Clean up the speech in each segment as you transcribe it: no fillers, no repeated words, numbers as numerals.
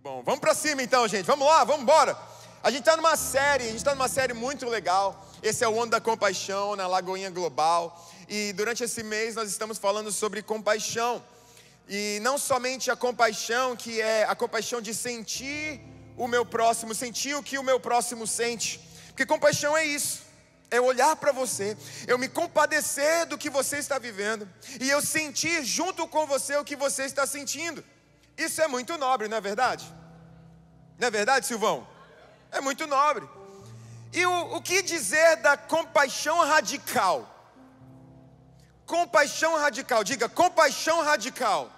Bom, vamos para cima então, gente. Vamos lá, vamos embora. A gente está numa série muito legal. Esse é o Ano da Compaixão na Lagoinha Global. E durante esse mês nós estamos falando sobre compaixão. E não somente a compaixão, que é a compaixão de sentir o meu próximo, sentir o que o meu próximo sente. Porque compaixão é isso. É olhar para você, eu me compadecer do que você está vivendo e eu sentir junto com você o que você está sentindo. Isso é muito nobre, não é verdade? Não é verdade, Silvão? É muito nobre. E o que dizer da compaixão radical? Compaixão radical, diga compaixão radical.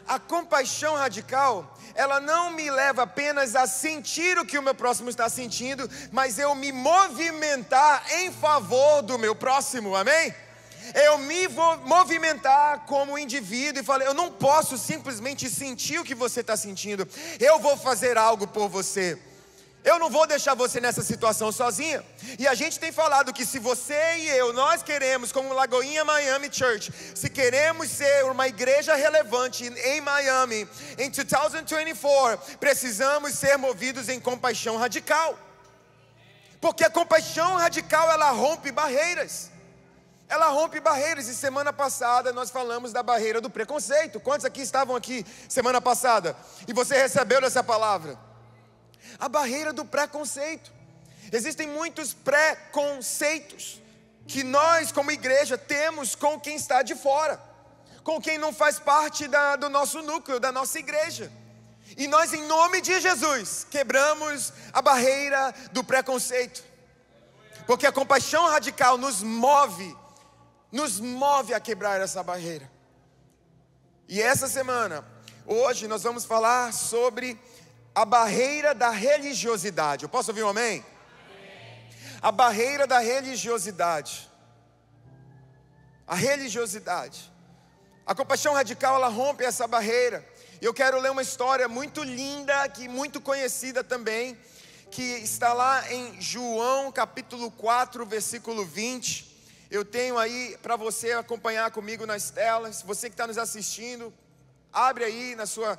A compaixão radical, ela não me leva apenas a sentir o que o meu próximo está sentindo, mas eu me movimentar em favor do meu próximo, amém? Eu me vou movimentar como indivíduo e falei, eu não posso simplesmente sentir o que você está sentindo, eu vou fazer algo por você. Eu não vou deixar você nessa situação sozinha. E a gente tem falado que se você e eu, nós queremos, como Lagoinha Miami Church, se queremos ser uma igreja relevante em Miami, em 2024, precisamos ser movidos em compaixão radical. Porque a compaixão radical, ela rompe barreiras. Ela rompe barreiras. E semana passada nós falamos da barreira do preconceito. Quantos aqui estavam aqui semana passada? E você recebeu essa palavra? A barreira do preconceito. Existem muitos preconceitos que nós como igreja temos com quem está de fora, com quem não faz parte do nosso núcleo, da nossa igreja. E nós, em nome de Jesus, quebramos a barreira do preconceito, porque a compaixão radical nos move a quebrar essa barreira. E essa semana, hoje nós vamos falar sobre a barreira da religiosidade. Eu posso ouvir um amém? Amém. A barreira da religiosidade. A religiosidade. A compaixão radical, ela rompe essa barreira. E eu quero ler uma história muito linda, muito conhecida também, que está lá em João capítulo 4, versículo 20. Eu tenho aí para você acompanhar comigo nas telas. Você que está nos assistindo, abre aí na sua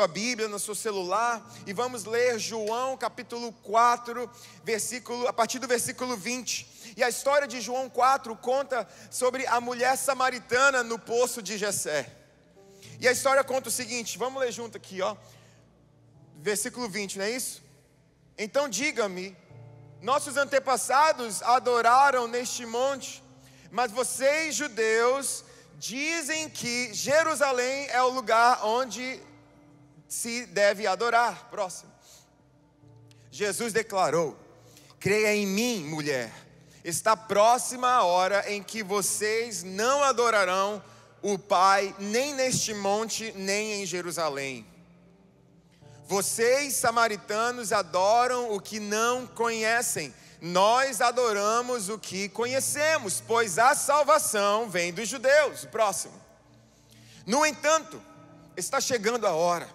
Bíblia, no seu celular, e vamos ler João capítulo 4, a partir do versículo 20. E a história de João 4 conta sobre a mulher samaritana no poço de Jessé. E a história conta o seguinte, vamos ler junto aqui, versículo 20, não é isso? Então diga-me, nossos antepassados adoraram neste monte, mas vocês, judeus, dizem que Jerusalém é o lugar onde se deve adorar. Próximo. Jesus declarou: creia em mim, mulher, está próxima a hora em que vocês não adorarão o Pai, nem neste monte, nem em Jerusalém. Vocês, samaritanos, adoram o que não conhecem. Nós adoramos o que conhecemos, pois a salvação vem dos judeus. Próximo. No entanto, está chegando a hora,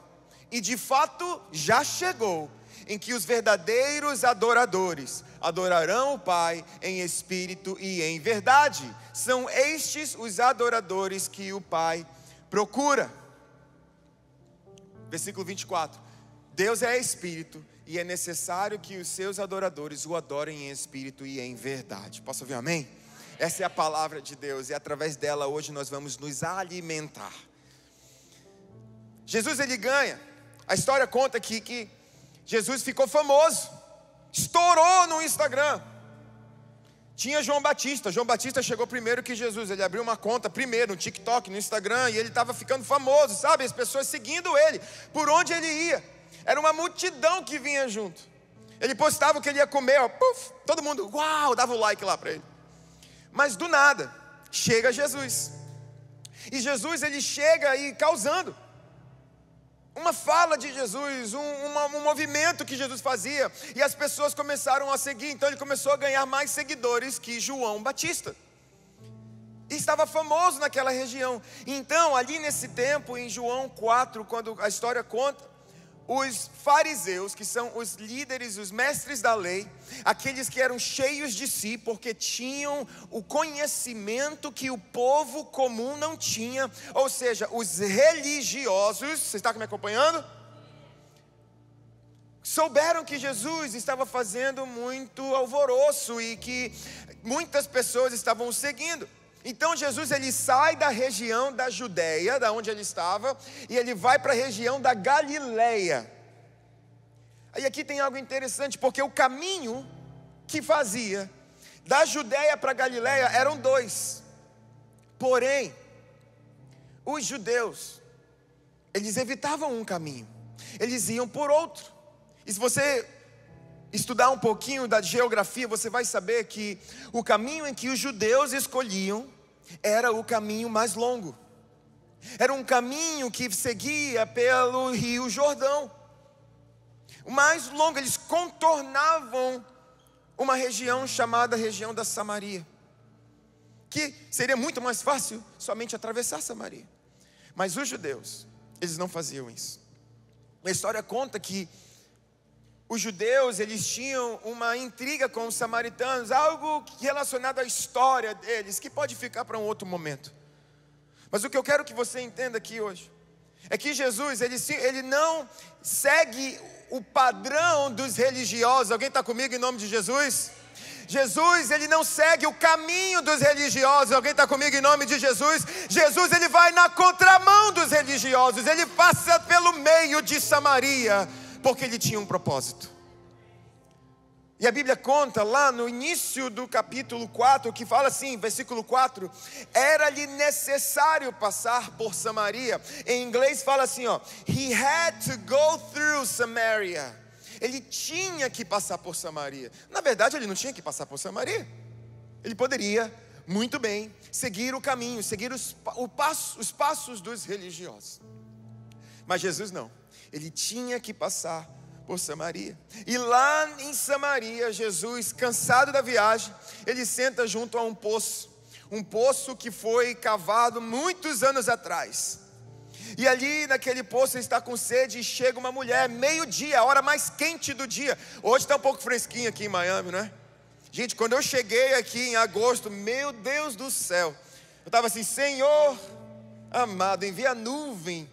e de fato já chegou, em que os verdadeiros adoradores adorarão o Pai em espírito e em verdade. São estes os adoradores que o Pai procura. Versículo 24. Deus é espírito, e é necessário que os seus adoradores o adorem em espírito e em verdade. Posso ouvir um amém? Essa é a palavra de Deus, e através dela hoje nós vamos nos alimentar. Jesus, ele ganha. A história conta aqui que Jesus ficou famoso, estourou no Instagram. Tinha João Batista chegou primeiro que Jesus. Ele abriu uma conta primeiro no TikTok, no Instagram, e ele estava ficando famoso, sabe? As pessoas seguindo ele, por onde ele ia. Era uma multidão que vinha junto. Ele postava o que ele ia comer, todo mundo, uau, dava o like lá para ele. Mas do nada, chega Jesus. E Jesus, ele chega aí causando. Uma fala de Jesus, um movimento que Jesus fazia. E as pessoas começaram a seguir. Então ele começou a ganhar mais seguidores que João Batista. E estava famoso naquela região. Então, ali nesse tempo, em João 4, quando a história conta, os fariseus, que são os líderes, os mestres da lei, aqueles que eram cheios de si, porque tinham o conhecimento que o povo comum não tinha, ou seja, os religiosos, você está me acompanhando? Souberam que Jesus estava fazendo muito alvoroço e que muitas pessoas estavam o seguindo. Então Jesus ele sai da região da Judéia, da onde ele estava, e ele vai para a região da Galileia. Aí aqui tem algo interessante, porque o caminho que fazia da Judéia para a Galileia eram dois. Porém, os judeus, eles evitavam um caminho, eles iam por outro. E se você estudar um pouquinho da geografia, você vai saber que o caminho em que os judeus escolhiam era o caminho mais longo. Era um caminho que seguia pelo Rio Jordão. O mais longo, eles contornavam uma região chamada região da Samaria, que seria muito mais fácil somente atravessar Samaria. Mas os judeus, eles não faziam isso. A história conta que os judeus, eles tinham uma intriga com os samaritanos, algo relacionado à história deles, que pode ficar para um outro momento. Mas o que eu quero que você entenda aqui hoje, é que Jesus, ele não segue o padrão dos religiosos. Alguém está comigo em nome de Jesus? Jesus, ele não segue o caminho dos religiosos. Alguém está comigo em nome de Jesus? Jesus, ele vai na contramão dos religiosos, ele passa pelo meio de Samaria, porque ele tinha um propósito. E a Bíblia conta lá no início do capítulo 4, que fala assim, versículo 4: era-lhe necessário passar por Samaria. Em inglês fala assim, ó, he had to go through Samaria. Ele tinha que passar por Samaria. Na verdade, ele não tinha que passar por Samaria. Ele poderia muito bem seguir o caminho, seguir os passos dos religiosos. Mas Jesus não. Ele tinha que passar por Samaria. E lá em Samaria, Jesus, cansado da viagem, ele senta junto a um poço que foi cavado muitos anos atrás. E ali naquele poço ele está com sede e chega uma mulher, meio-dia, a hora mais quente do dia. Hoje está um pouco fresquinho aqui em Miami, não é? Gente, quando eu cheguei aqui em agosto, meu Deus do céu, eu estava assim, Senhor amado, envia a nuvem.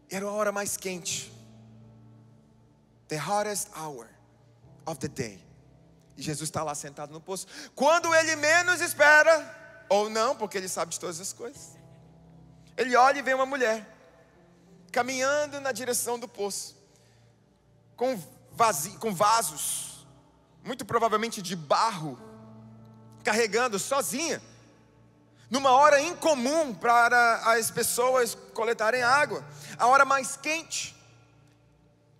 Era a hora mais quente, the hottest hour of the day. E Jesus está lá sentado no poço. Quando ele menos espera, ou não, porque ele sabe de todas as coisas, ele olha e vê uma mulher caminhando na direção do poço, com vasos, muito provavelmente de barro, carregando sozinha, numa hora incomum para as pessoas coletarem água, a hora mais quente.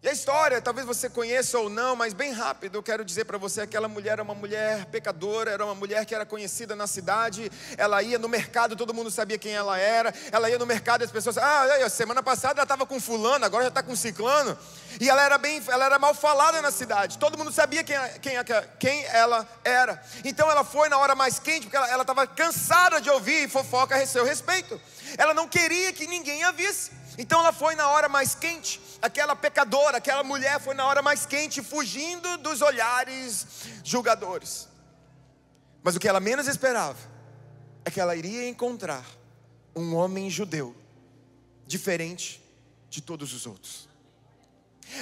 E a história, talvez você conheça ou não, mas bem rápido eu quero dizer para você, aquela mulher era uma mulher pecadora, era uma mulher que era conhecida na cidade. Ela ia no mercado, todo mundo sabia quem ela era. Ela ia no mercado e as pessoas, semana passada ela estava com fulano, agora já está com ciclano. E ela era mal falada na cidade, todo mundo sabia quem ela era. Então ela foi na hora mais quente, porque ela estava cansada de ouvir fofoca a seu respeito. Ela não queria que ninguém a visse. Então ela foi na hora mais quente. Aquela pecadora, aquela mulher foi na hora mais quente, fugindo dos olhares julgadores. Mas o que ela menos esperava é que ela iria encontrar um homem judeu diferente de todos os outros.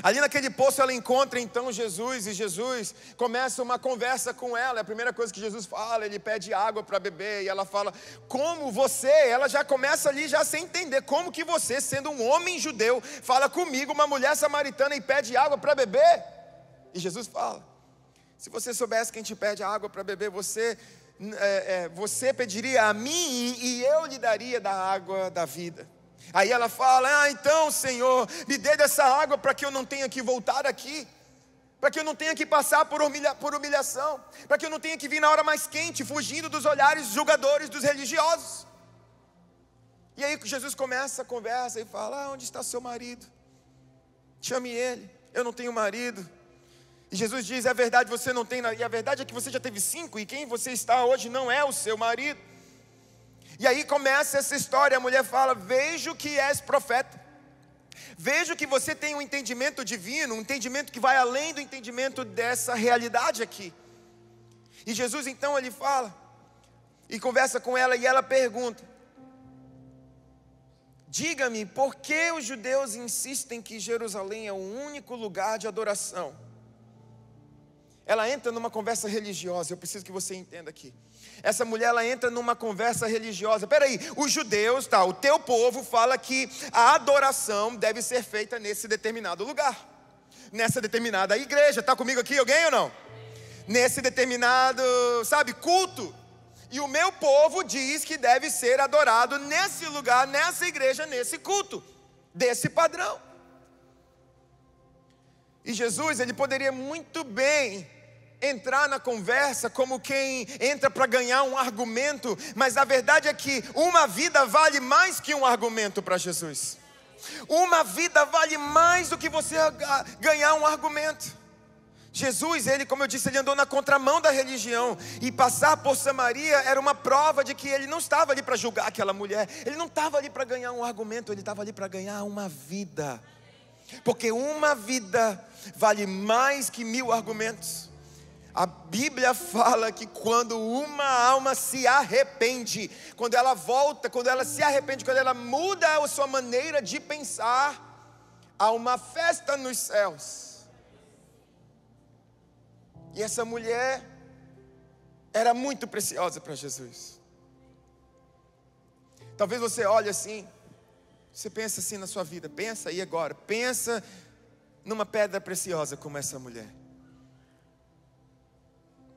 Ali naquele poço ela encontra então Jesus, e Jesus começa uma conversa com ela. A primeira coisa que Jesus fala, ele pede água para beber, e ela fala, como você, ela já começa ali já sem entender, como que você, sendo um homem judeu, fala comigo, uma mulher samaritana, e pede água para beber? E Jesus fala, se você soubesse quem te pede água para beber, você pediria a mim, e eu lhe daria da água da vida. Aí ela fala, então Senhor, me dê dessa água para que eu não tenha que voltar aqui, para que eu não tenha que passar por humilhação, para que eu não tenha que vir na hora mais quente, fugindo dos olhares julgadores dos religiosos. E aí Jesus começa a conversa e fala, onde está seu marido? Chame ele, eu não tenho marido. E Jesus diz, é verdade, você não tem, e a verdade é que você já teve 5, e quem você está hoje não é o seu marido. E aí começa essa história, a mulher fala: vejo que és profeta, vejo que você tem um entendimento divino, um entendimento que vai além do entendimento dessa realidade aqui. E Jesus então ele fala, e conversa com ela, e ela pergunta: diga-me, por que os judeus insistem que Jerusalém é o único lugar de adoração? Ela entra numa conversa religiosa, eu preciso que você entenda aqui. Essa mulher, ela entra numa conversa religiosa. Peraí, os judeus, tá, o teu povo fala que a adoração deve ser feita nesse determinado lugar, nessa determinada igreja. Está comigo aqui alguém ou não? Nesse determinado, sabe, culto. E o meu povo diz que deve ser adorado nesse lugar, nessa igreja, nesse culto, desse padrão. E Jesus, ele poderia muito bem entrar na conversa como quem entra para ganhar um argumento, mas a verdade é que uma vida vale mais que um argumento para Jesus. Uma vida vale mais do que você ganhar um argumento. Jesus, ele, como eu disse, ele andou na contramão da religião, e passar por Samaria era uma prova de que ele não estava ali para julgar aquela mulher, ele não estava ali para ganhar um argumento, ele estava ali para ganhar uma vida, porque uma vida vale mais que 1000 argumentos. A Bíblia fala que quando uma alma se arrepende, quando ela volta, quando ela se arrepende, quando ela muda a sua maneira de pensar, há uma festa nos céus. E essa mulher era muito preciosa para Jesus. Talvez você olhe assim, você pensa assim na sua vida, pensa aí agora, pensa numa pedra preciosa como essa mulher,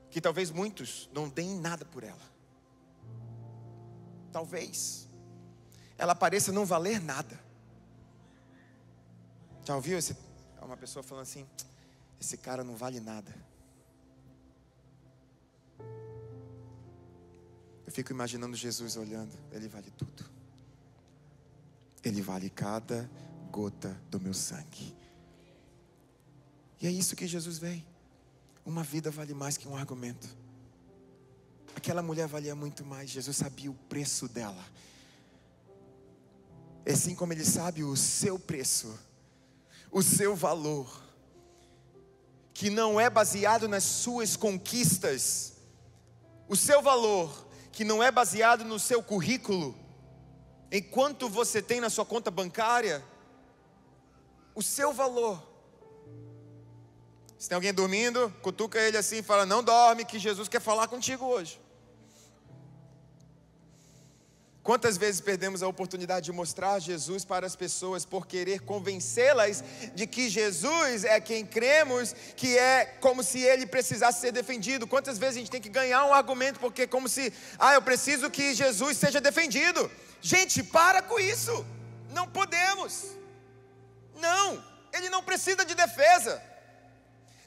que talvez muitos não deem nada por ela. Talvez ela pareça não valer nada. Já ouviu uma pessoa falando assim: esse cara não vale nada? Eu fico imaginando Jesus olhando: ele vale tudo, ele vale cada gota do meu sangue. E é isso que Jesus veio. Uma vida vale mais que um argumento. Aquela mulher valia muito mais. Jesus sabia o preço dela, assim como ele sabe o seu preço, o seu valor, que não é baseado nas suas conquistas. O seu valor, que não é baseado no seu currículo, em quanto você tem na sua conta bancária. O seu valor. Se tem alguém dormindo, cutuca ele assim e fala: não dorme, que Jesus quer falar contigo hoje. Quantas vezes perdemos a oportunidade de mostrar Jesus para as pessoas por querer convencê-las de que Jesus é quem cremos, que é como se ele precisasse ser defendido. Quantas vezes a gente tem que ganhar um argumento porque é como se, eu preciso que Jesus seja defendido. Gente, para com isso. Não podemos. Não, ele não precisa de defesa.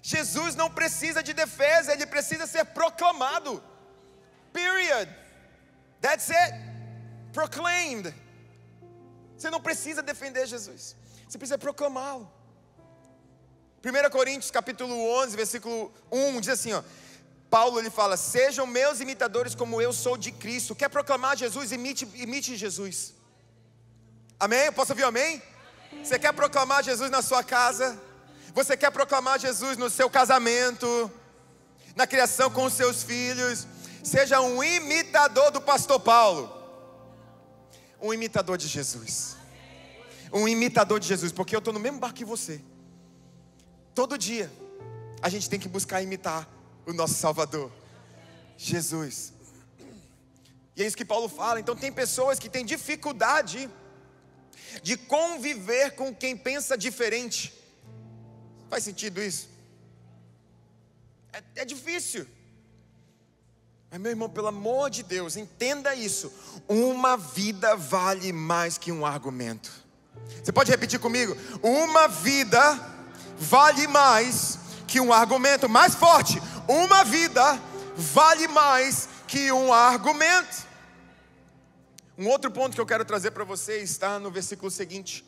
Jesus não precisa de defesa, ele precisa ser proclamado. Period. That's it. Proclaimed. Você não precisa defender Jesus, você precisa proclamá-lo. 1 Coríntios capítulo 11, versículo 1 diz assim, Paulo ele fala: sejam meus imitadores como eu sou de Cristo. Quer proclamar Jesus? Imite Jesus. Amém? Eu posso ouvir amém? Você quer proclamar Jesus na sua casa? Você quer proclamar Jesus no seu casamento, na criação com os seus filhos? Seja um imitador do pastor Paulo, um imitador de Jesus, um imitador de Jesus, porque eu estou no mesmo barco que você. Todo dia a gente tem que buscar imitar o nosso Salvador, Jesus. E é isso que Paulo fala. Então tem pessoas que têm dificuldade de conviver com quem pensa diferente. Faz sentido isso? É difícil. Mas meu irmão, pelo amor de Deus, entenda isso. Uma vida vale mais que um argumento. Você pode repetir comigo? Uma vida vale mais que um argumento. Mais forte. Uma vida vale mais que um argumento. Um outro ponto que eu quero trazer para vocês está no versículo seguinte,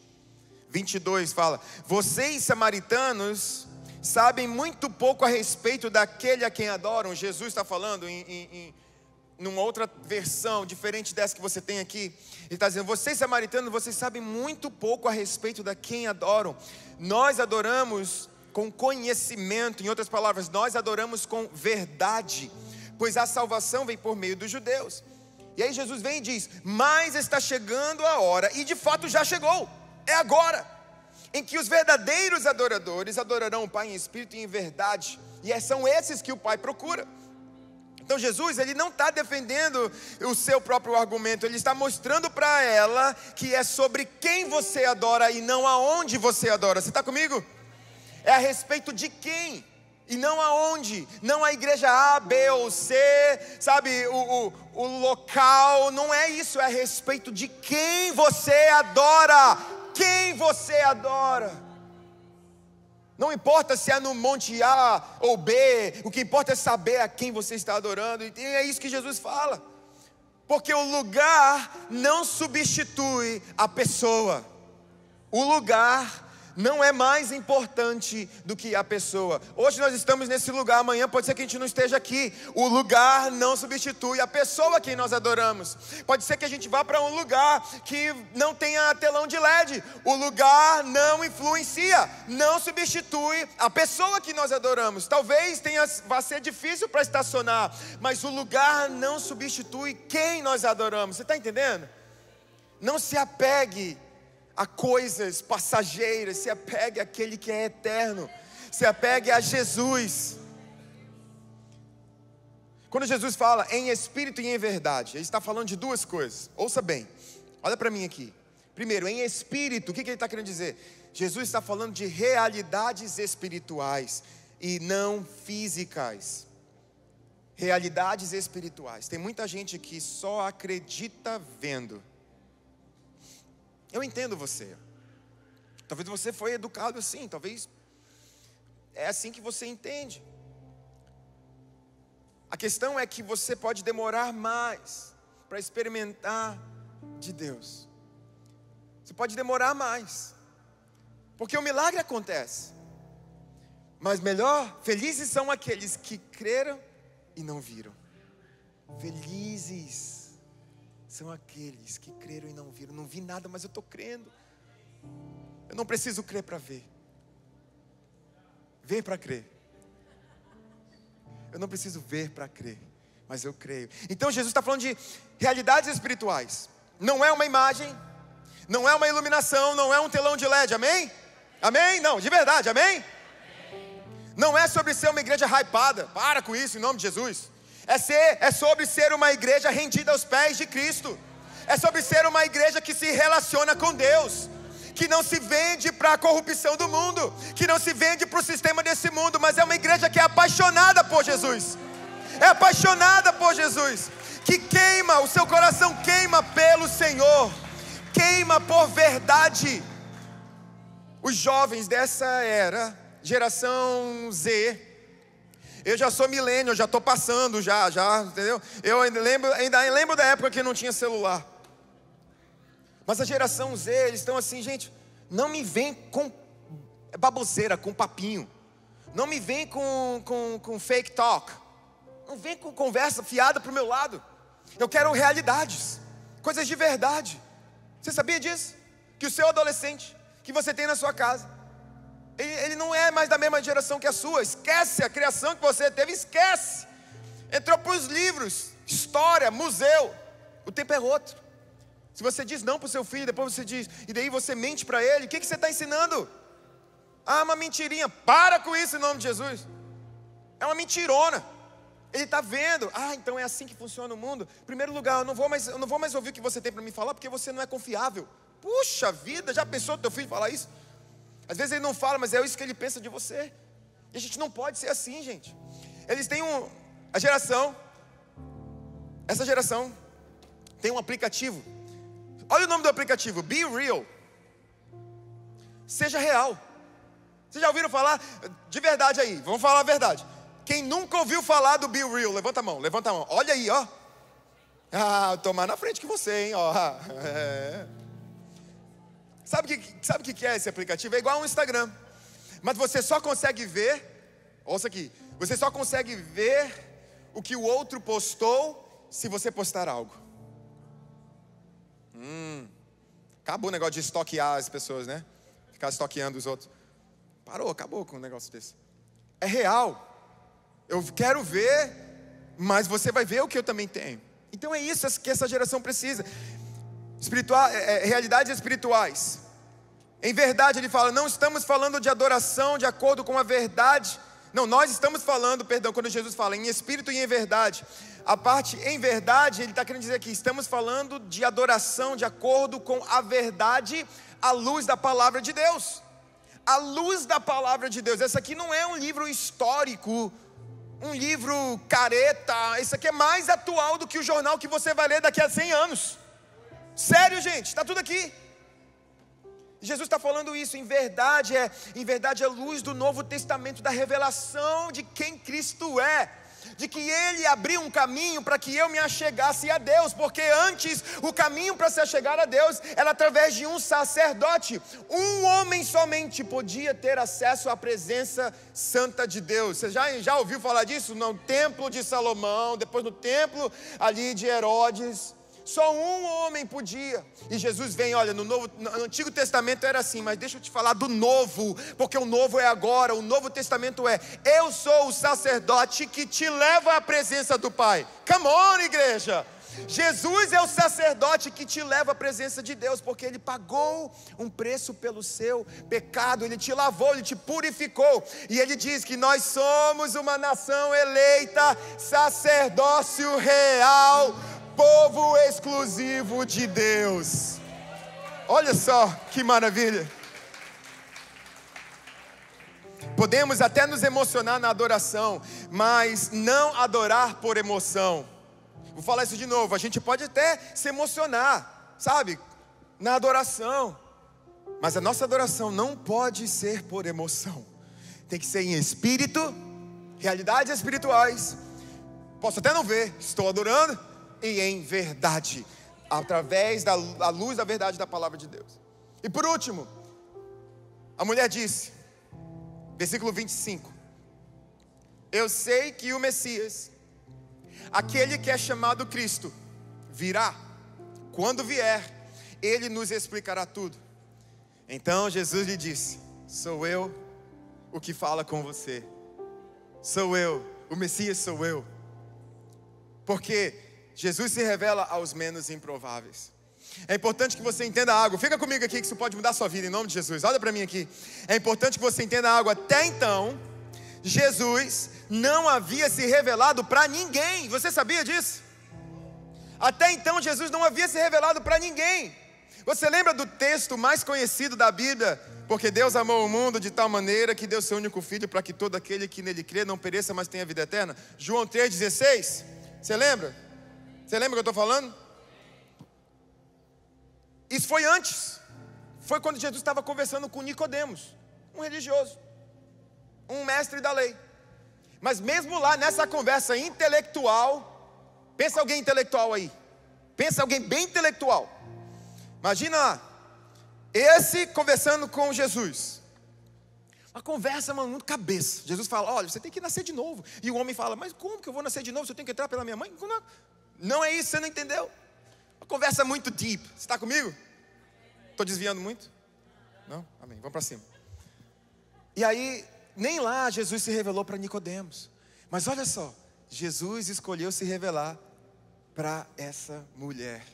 22, fala: vocês samaritanos sabem muito pouco a respeito daquele a quem adoram. Jesus está falando numa outra versão, diferente dessa que você tem aqui, ele está dizendo: vocês samaritanos, vocês sabem muito pouco a respeito de quem adoram. Nós adoramos com conhecimento, em outras palavras, nós adoramos com verdade, pois a salvação vem por meio dos judeus. E aí Jesus vem e diz: mas está chegando a hora, e de fato já chegou, é agora, em que os verdadeiros adoradores adorarão o Pai em espírito e em verdade, e são esses que o Pai procura. Então Jesus, ele não está defendendo o seu próprio argumento, ele está mostrando para ela que é sobre quem você adora e não aonde você adora. Você está comigo? É a respeito de quem e não aonde, não a igreja A, B ou C, sabe, o local, não é isso, é a respeito de quem você adora, quem você adora. Não importa se é no monte A ou B, o que importa é saber a quem você está adorando, e é isso que Jesus fala, porque o lugar não substitui a pessoa, o lugar não é mais importante do que a pessoa. Hoje nós estamos nesse lugar, amanhã pode ser que a gente não esteja aqui. O lugar não substitui a pessoa a quem nós adoramos. Pode ser que a gente vá para um lugar que não tenha telão de LED. O lugar não influencia, não substitui a pessoa que nós adoramos. Talvez vá ser difícil para estacionar, mas o lugar não substitui quem nós adoramos. Você está entendendo? Não se apegue a coisas passageiras, se apegue àquele que é eterno, se apegue a Jesus. Quando Jesus fala em espírito e em verdade, ele está falando de duas coisas. Ouça bem, olha para mim aqui. Primeiro, em espírito, o que ele está querendo dizer? Jesus está falando de realidades espirituais e não físicas. Realidades espirituais. Tem muita gente que só acredita vendo. Eu entendo você. Talvez você foi educado assim, talvez é assim que você entende. A questão é que você pode demorar mais para experimentar de Deus. Você pode demorar mais, porque o milagre acontece. Mas melhor, felizes são aqueles que creram e não viram. Felizes são aqueles que creram e não viram. Não vi nada, mas eu estou crendo. Eu não preciso crer para ver. Ver para crer. Eu não preciso ver para crer, mas eu creio. Então Jesus está falando de realidades espirituais. Não é uma imagem, não é uma iluminação, não é um telão de LED, amém? Amém? Não, de verdade, amém? Não é sobre ser uma igreja hypada. Para com isso, em nome de Jesus. É sobre ser uma igreja rendida aos pés de Cristo. É sobre ser uma igreja que se relaciona com Deus, que não se vende para a corrupção do mundo, que não se vende para o sistema desse mundo, mas é uma igreja que é apaixonada por Jesus. É apaixonada por Jesus, que queima, o seu coração queima pelo Senhor, queima por verdade. Os jovens dessa era, geração Z, eu já sou milênio, eu já estou passando, já, entendeu? Eu ainda lembro da época que não tinha celular. Mas a geração Z, eles estão assim, gente, não me vem com baboseira, com papinho. Não me vem com fake talk. Não vem com conversa fiada para o meu lado. Eu quero realidades, coisas de verdade. Você sabia disso? Que o seu adolescente, que você tem na sua casa, ele não é mais da mesma geração que a sua. Esquece a criação que você teve, esquece. Entrou para os livros, história, museu. O tempo é outro. Se você diz não para o seu filho, depois você diz, e daí você mente para ele, o que você está ensinando? Ah, uma mentirinha. Para com isso em nome de Jesus. É uma mentirona. Ele está vendo, então é assim que funciona o mundo. Em primeiro lugar, eu não vou mais ouvir o que você tem para me falar, porque você não é confiável. Puxa vida, já pensou teu filho falar isso? Às vezes ele não fala, mas é isso que ele pensa de você. E a gente não pode ser assim, gente. Eles têm essa geração tem um aplicativo. Olha o nome do aplicativo, Be Real. Seja real. Vocês já ouviram falar? De verdade aí, vamos falar a verdade. Quem nunca ouviu falar do Be Real, levanta a mão. Olha aí, ó. Eu tô mais na frente que você, hein, ó. Sabe o que é esse aplicativo? É igual ao Instagram. Mas você só consegue ver, ouça aqui, você só consegue ver o que o outro postou se você postar algo. Acabou o negócio de estoquear as pessoas, né? Ficar estoqueando os outros. Acabou com um negócio desse. É real. Eu quero ver, mas você vai ver o que eu também tenho. Então é isso que essa geração precisa. Realidades espirituais. Em verdade, ele fala, não estamos falando de adoração de acordo com a verdade. Não, nós estamos falando, quando Jesus fala em espírito e em verdade. A parte em verdade, ele está querendo dizer que estamos falando de adoração de acordo com a verdade, à luz da palavra de Deus. À luz da palavra de Deus. Esse aqui não é um livro histórico, um livro careta. Esse aqui é mais atual do que o jornal que você vai ler daqui a 100 anos. Sério, gente, está tudo aqui. Jesus está falando isso, em verdade é a luz do Novo Testamento, da revelação de quem Cristo é, de que Ele abriu um caminho para que eu me achegasse a Deus, porque antes o caminho para se achegar a Deus era através de um sacerdote. Um homem somente podia ter acesso à presença santa de Deus. Você já ouviu falar disso? No templo de Salomão, depois no templo ali de Herodes. Só um homem podia. E Jesus vem, olha, no Antigo Testamento era assim, mas deixa eu te falar do Novo, porque o Novo é agora. O Novo Testamento é: eu sou o sacerdote que te leva à presença do Pai. Come on, igreja. Jesus é o sacerdote que te leva à presença de Deus, porque Ele pagou um preço pelo seu pecado. Ele te lavou, Ele te purificou. E Ele diz que nós somos uma nação eleita, sacerdócio real, povo exclusivo de Deus. Olha só que maravilha. Podemos até nos emocionar na adoração, mas não adorar por emoção. Vou falar isso de novo. A gente pode até se emocionar, sabe, na adoração, mas a nossa adoração não pode ser por emoção. Tem que ser em espírito, realidades espirituais. Posso até não ver, estou adorando, e em verdade, através da luz da verdade da palavra de Deus. E por último, a mulher disse, versículo 25: eu sei que o Messias, aquele que é chamado Cristo, virá. Quando vier, Ele nos explicará tudo. Então Jesus lhe disse: sou eu o que fala com você. Sou eu, o Messias sou eu. Porque Jesus se revela aos menos improváveis. É importante que você entenda algo. Fica comigo aqui que isso pode mudar a sua vida, em nome de Jesus. Olha para mim aqui. É importante que você entenda algo. Até então, Jesus não havia se revelado para ninguém. Você sabia disso? Até então Jesus não havia se revelado para ninguém. Você lembra do texto mais conhecido da Bíblia? Porque Deus amou o mundo de tal maneira que deu seu único filho, para que todo aquele que nele crê não pereça, mas tenha vida eterna. João 3,16. Você lembra? Você lembra o que eu estou falando? Isso foi antes. Foi quando Jesus estava conversando com Nicodemos, um religioso, um mestre da lei. Mas mesmo lá nessa conversa intelectual, pensa alguém intelectual aí, pensa alguém bem intelectual. Imagina lá, esse conversando com Jesus. Uma conversa, mano, muito cabeça. Jesus fala: olha, você tem que nascer de novo. E o homem fala: mas como que eu vou nascer de novo se eu tenho que entrar pela minha mãe? Não é isso, você não entendeu. Uma conversa muito deep. Você está comigo? Estou desviando muito? Não? Amém, vamos para cima. E aí, nem lá Jesus se revelou para Nicodemos. Mas olha só, Jesus escolheu se revelar para essa mulher.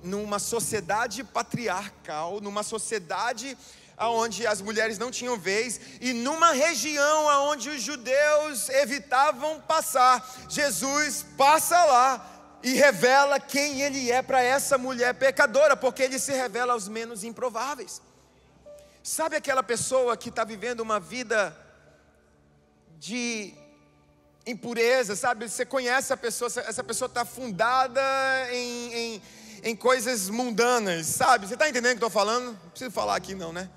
Numa sociedade patriarcal, numa sociedade onde as mulheres não tinham vez, e numa região onde os judeus evitavam passar, Jesus passa lá e revela quem Ele é para essa mulher pecadora, porque Ele se revela aos menos improváveis. Sabe aquela pessoa que está vivendo uma vida de impureza, sabe? Você conhece a pessoa, essa pessoa está fundada em coisas mundanas, sabe? Você está entendendo o que eu estou falando? Não preciso falar aqui não, né?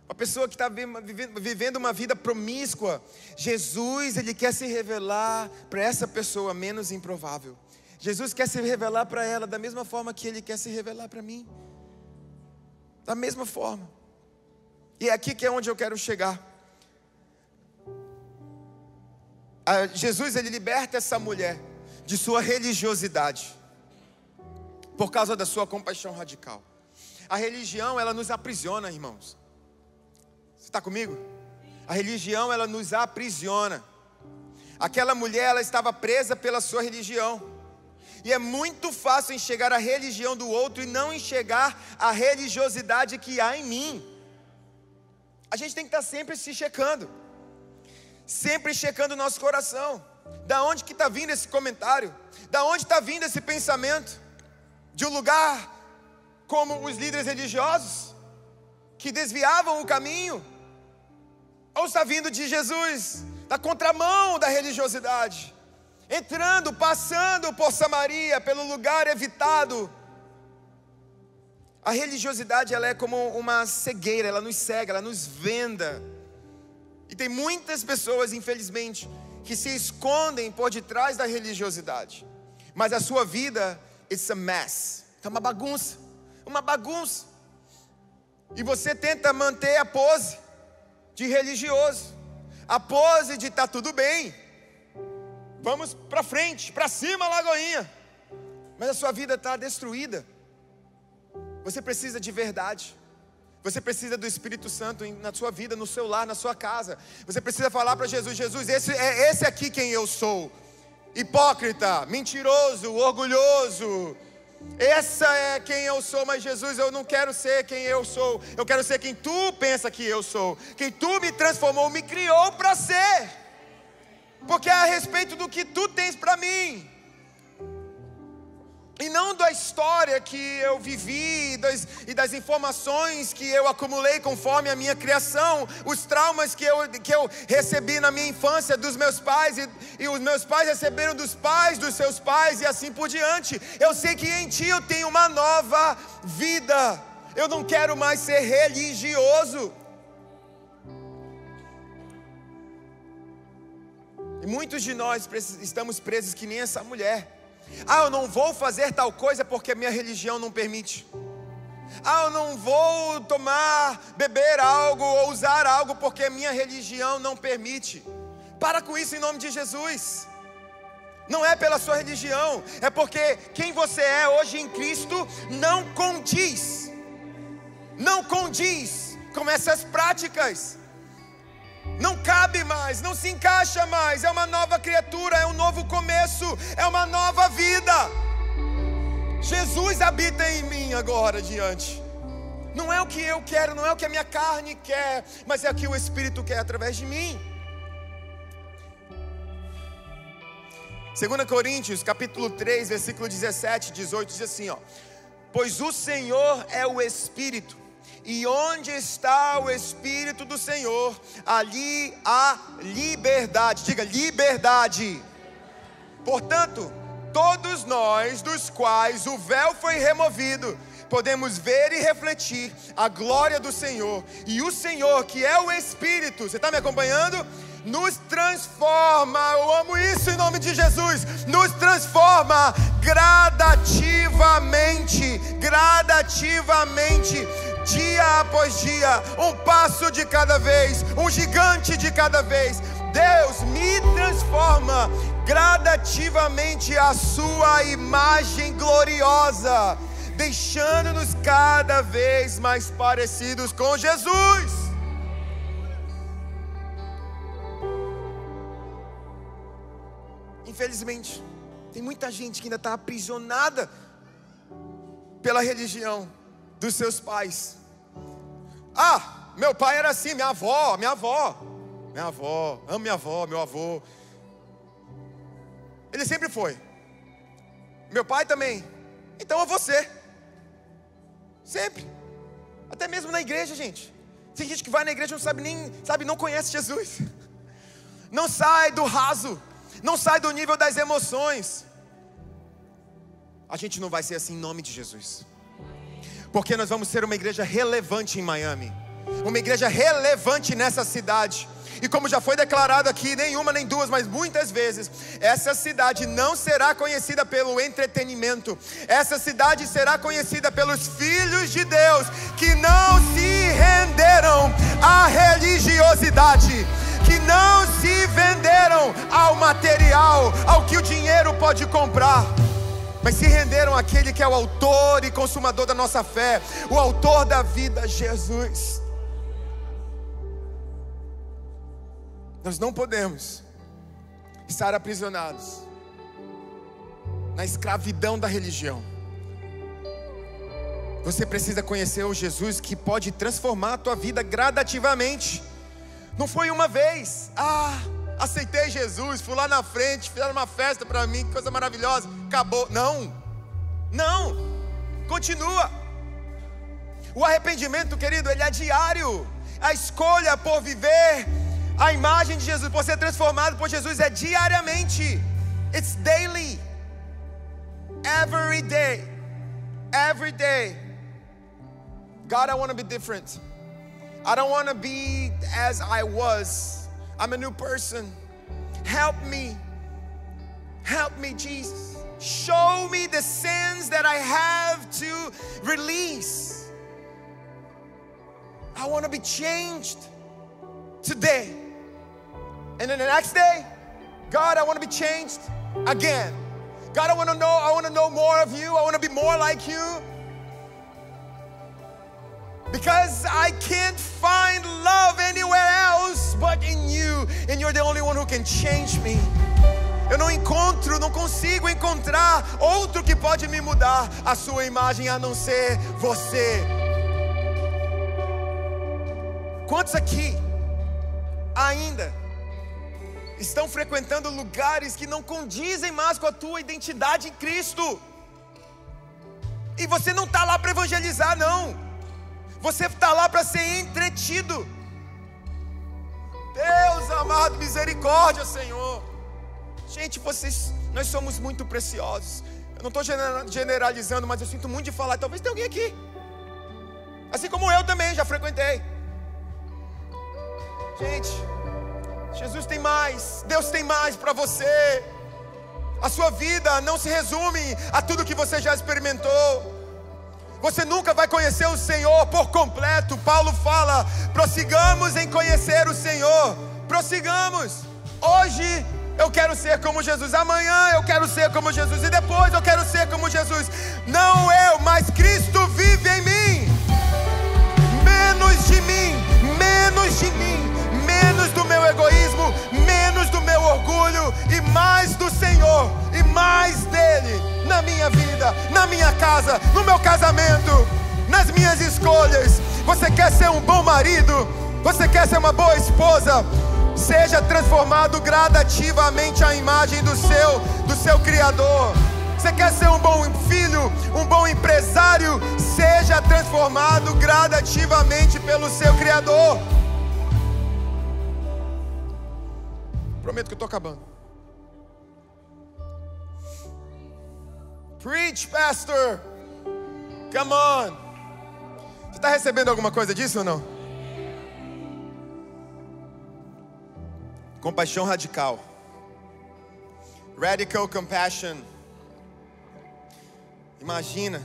Uma pessoa que está vivendo uma vida promíscua. Jesus, Ele quer se revelar para essa pessoa menos improvável. Jesus quer se revelar para ela da mesma forma que Ele quer se revelar para mim. Da mesma forma. E é aqui que é onde eu quero chegar. Jesus, Ele liberta essa mulher. de sua religiosidade, por causa da sua compaixão radical. A religião, ela nos aprisiona, irmãos. Você está comigo? A religião, ela nos aprisiona. Aquela mulher, ela estava presa pela sua religião. E é muito fácil enxergar a religião do outro e não enxergar a religiosidade que há em mim. A gente tem que estar sempre se checando, sempre checando o nosso coração. Da onde que está vindo esse comentário? Da onde está vindo esse pensamento? De um lugar como os líderes religiosos, que desviavam o caminho? Ou está vindo de Jesus, da contramão da religiosidade, entrando, passando por Samaria, pelo lugar evitado? A religiosidade, ela é como uma cegueira, ela nos cega, ela nos venda. E tem muitas pessoas, infelizmente, que se escondem por detrás da religiosidade, mas a sua vida, it's a mess, é uma bagunça, uma bagunça. E você tenta manter a pose de religioso, a pose de tá tudo bem, vamos para frente, para cima, Lagoinha. Mas a sua vida está destruída. Você precisa de verdade. Você precisa do Espírito Santo na sua vida, no seu lar, na sua casa. Você precisa falar para Jesus: Jesus, esse aqui quem eu sou. Hipócrita, mentiroso, orgulhoso. Essa é quem eu sou, mas Jesus, eu não quero ser quem eu sou. Eu quero ser quem tu pensa que eu sou. Quem tu me transformou, me criou para ser. Porque é a respeito do que tu tens para mim. E não da história que eu vivi e das informações que eu acumulei conforme a minha criação, os traumas que eu recebi na minha infância dos meus pais, e os meus pais receberam dos pais dos seus pais, e assim por diante. Eu sei que em ti eu tenho uma nova vida. Eu não quero mais ser religioso. E muitos de nós estamos presos que nem essa mulher. Eu não vou fazer tal coisa porque a minha religião não permite. Eu não vou beber algo ou usar algo porque a minha religião não permite. Para com isso em nome de Jesus. Não é pela sua religião, é porque quem você é hoje em Cristo não condiz com essas práticas. Não cabe mais, não se encaixa mais. É uma nova criatura, é um novo começo, é uma nova vida. Jesus habita em mim agora adiante. Não é o que eu quero, não é o que a minha carne quer, mas é o que o Espírito quer através de mim. 2 Coríntios capítulo 3, versículo 17, 18 diz assim, pois o Senhor é o Espírito, e onde está o Espírito do Senhor, ali há liberdade. Diga, liberdade. Portanto, todos nós, dos quais o véu foi removido, podemos ver e refletir a glória do Senhor. E o Senhor, que é o Espírito, você está me acompanhando? Nos transforma, eu amo isso em nome de Jesus, nos transforma gradativamente, dia após dia, um passo de cada vez, um gigante de cada vez. Deus me transforma gradativamente à sua imagem gloriosa, deixando-nos cada vez mais parecidos com Jesus. Infelizmente, tem muita gente que ainda está aprisionada pela religião dos seus pais. Meu pai era assim, minha avó, amo minha avó, meu avô. Ele sempre foi. Meu pai também. Então é você. Sempre. Até mesmo na igreja, gente. Tem gente que vai na igreja e não conhece Jesus. Não sai do raso. Não sai do nível das emoções. A gente não vai ser assim em nome de Jesus. Porque nós vamos ser uma igreja relevante em Miami. Uma igreja relevante nessa cidade. E como já foi declarado aqui, nenhuma nem duas, mas muitas vezes, essa cidade não será conhecida pelo entretenimento. Essa cidade será conhecida pelos filhos de Deus que não se renderam à religiosidade, que não se venderam ao material, ao que o dinheiro pode comprar, mas se renderam àquele que é o autor e consumador da nossa fé, o autor da vida, Jesus. Nós não podemos estar aprisionados na escravidão da religião. Você precisa conhecer o Jesus que pode transformar a tua vida gradativamente. Não foi uma vez, aceitei Jesus, fui lá na frente, fizeram uma festa para mim, que coisa maravilhosa, acabou. Não, continua. O arrependimento, querido, ele é diário. A escolha por viver a imagem de Jesus, por ser transformado por Jesus, é diariamente. It's daily, every day, every day. God, I want to be different. I don't want to be as I was. I'm a new person. Help me, Jesus. Show me the sins that I have to release. I want to be changed today. And then the next day, God, I want to be changed again. God, I want to know more of you. I want to be more like you. Because I can't find love anywhere else but in you. And you're the only one who can change me. Eu não consigo encontrar outro que pode me mudar a sua imagem a não ser você. Quantos aqui ainda estão frequentando lugares que não condizem mais com a tua identidade em Cristo? E você não está lá para evangelizar, não. Você está lá para ser entretido. Deus amado, misericórdia, Senhor. Gente, nós somos muito preciosos. Eu não estou generalizando, mas eu sinto muito de falar. Talvez tenha alguém aqui, assim como eu também, já frequentei. Gente, Jesus tem mais, Deus tem mais para você. A sua vida não se resume a tudo que você já experimentou. Você nunca vai conhecer o Senhor por completo. Paulo fala: prossigamos em conhecer o Senhor. Prossigamos. Hoje eu quero ser como Jesus, amanhã eu quero ser como Jesus, e depois eu quero ser como Jesus. Não eu, mas Cristo vive em mim. Menos de mim, menos de mim, menos do meu egoísmo, menos do meu orgulho e mais do Senhor e mais dele na minha vida, na minha casa, no meu casamento, nas minhas escolhas. Você quer ser um bom marido? Você quer ser uma boa esposa? Seja transformado gradativamente à imagem do seu Criador. Você quer ser um bom filho, um bom empresário? Seja transformado gradativamente pelo seu Criador. Prometo que eu estou acabando. Preach, pastor. Come on. Você está recebendo alguma coisa disso ou não? Compaixão radical. Radical compassion. Imagina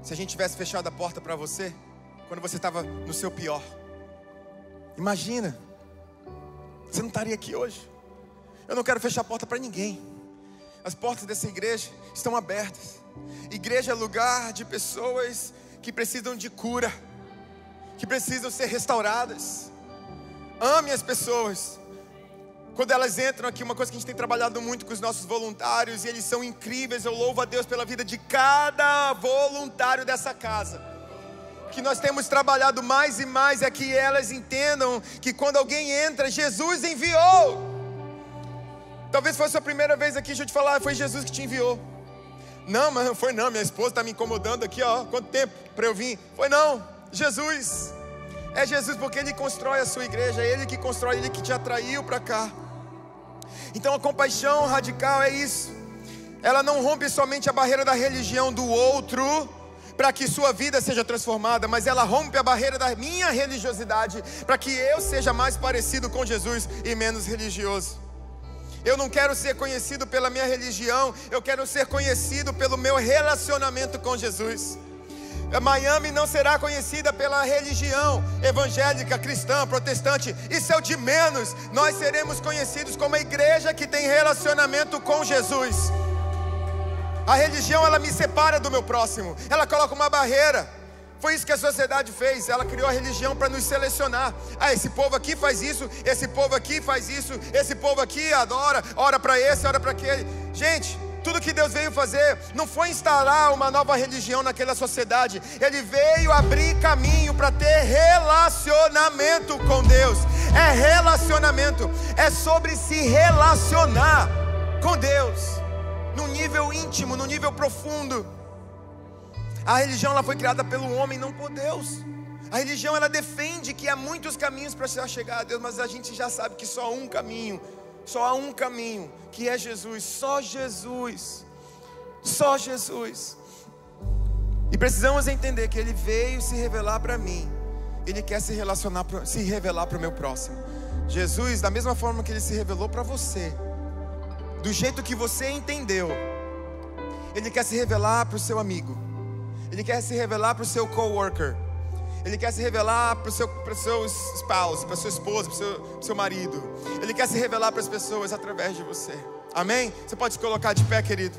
se a gente tivesse fechado a porta para você quando você estava no seu pior. Imagina, você não estaria aqui hoje. Eu não quero fechar a porta para ninguém. As portas dessa igreja estão abertas. Igreja é lugar de pessoas que precisam de cura, que precisam ser restauradas. Ame as pessoas. Quando elas entram aqui, uma coisa que a gente tem trabalhado muito com os nossos voluntários, e eles são incríveis, eu louvo a Deus pela vida de cada voluntário dessa casa. Que nós temos trabalhado mais e mais é que elas entendam que quando alguém entra, Jesus enviou. Talvez fosse a primeira vez aqui, deixa eu te falar, foi Jesus que te enviou. Não, mas não foi não, minha esposa está me incomodando aqui, ó, quanto tempo para eu vir? Foi não, Jesus. É Jesus, porque Ele constrói a sua igreja, é Ele que constrói, Ele que te atraiu para cá. Então a compaixão radical é isso. Ela não rompe somente a barreira da religião do outro para que sua vida seja transformada, mas ela rompe a barreira da minha religiosidade para que eu seja mais parecido com Jesus e menos religioso. Eu não quero ser conhecido pela minha religião, eu quero ser conhecido pelo meu relacionamento com Jesus. Miami não será conhecida pela religião evangélica, cristã, protestante. Isso é o de menos. Nós seremos conhecidos como a igreja que tem relacionamento com Jesus. A religião, ela me separa do meu próximo. Ela coloca uma barreira. Foi isso que a sociedade fez. Ela criou a religião para nos selecionar. Esse povo aqui faz isso, esse povo aqui faz isso, esse povo aqui adora, ora para esse, ora para aquele. Gente, tudo que Deus veio fazer não foi instalar uma nova religião naquela sociedade. Ele veio abrir caminho para ter relacionamento com Deus. É relacionamento, é sobre se relacionar com Deus no nível íntimo, no nível profundo. A religião, ela foi criada pelo homem, não por Deus. A religião, ela defende que há muitos caminhos para se chegar a Deus, mas a gente já sabe que só há um caminho, que é Jesus. Só Jesus, só Jesus. E precisamos entender que Ele veio se revelar para mim. Ele quer se revelar para o meu próximo. Jesus, da mesma forma que Ele se revelou para você, do jeito que você entendeu, Ele quer se revelar para o seu amigo. Ele quer se revelar para o seu coworker. Ele quer se revelar para o seu spouse, para a sua esposa, para o seu marido. Ele quer se revelar para as pessoas através de você. Amém? Você pode se colocar de pé, querido.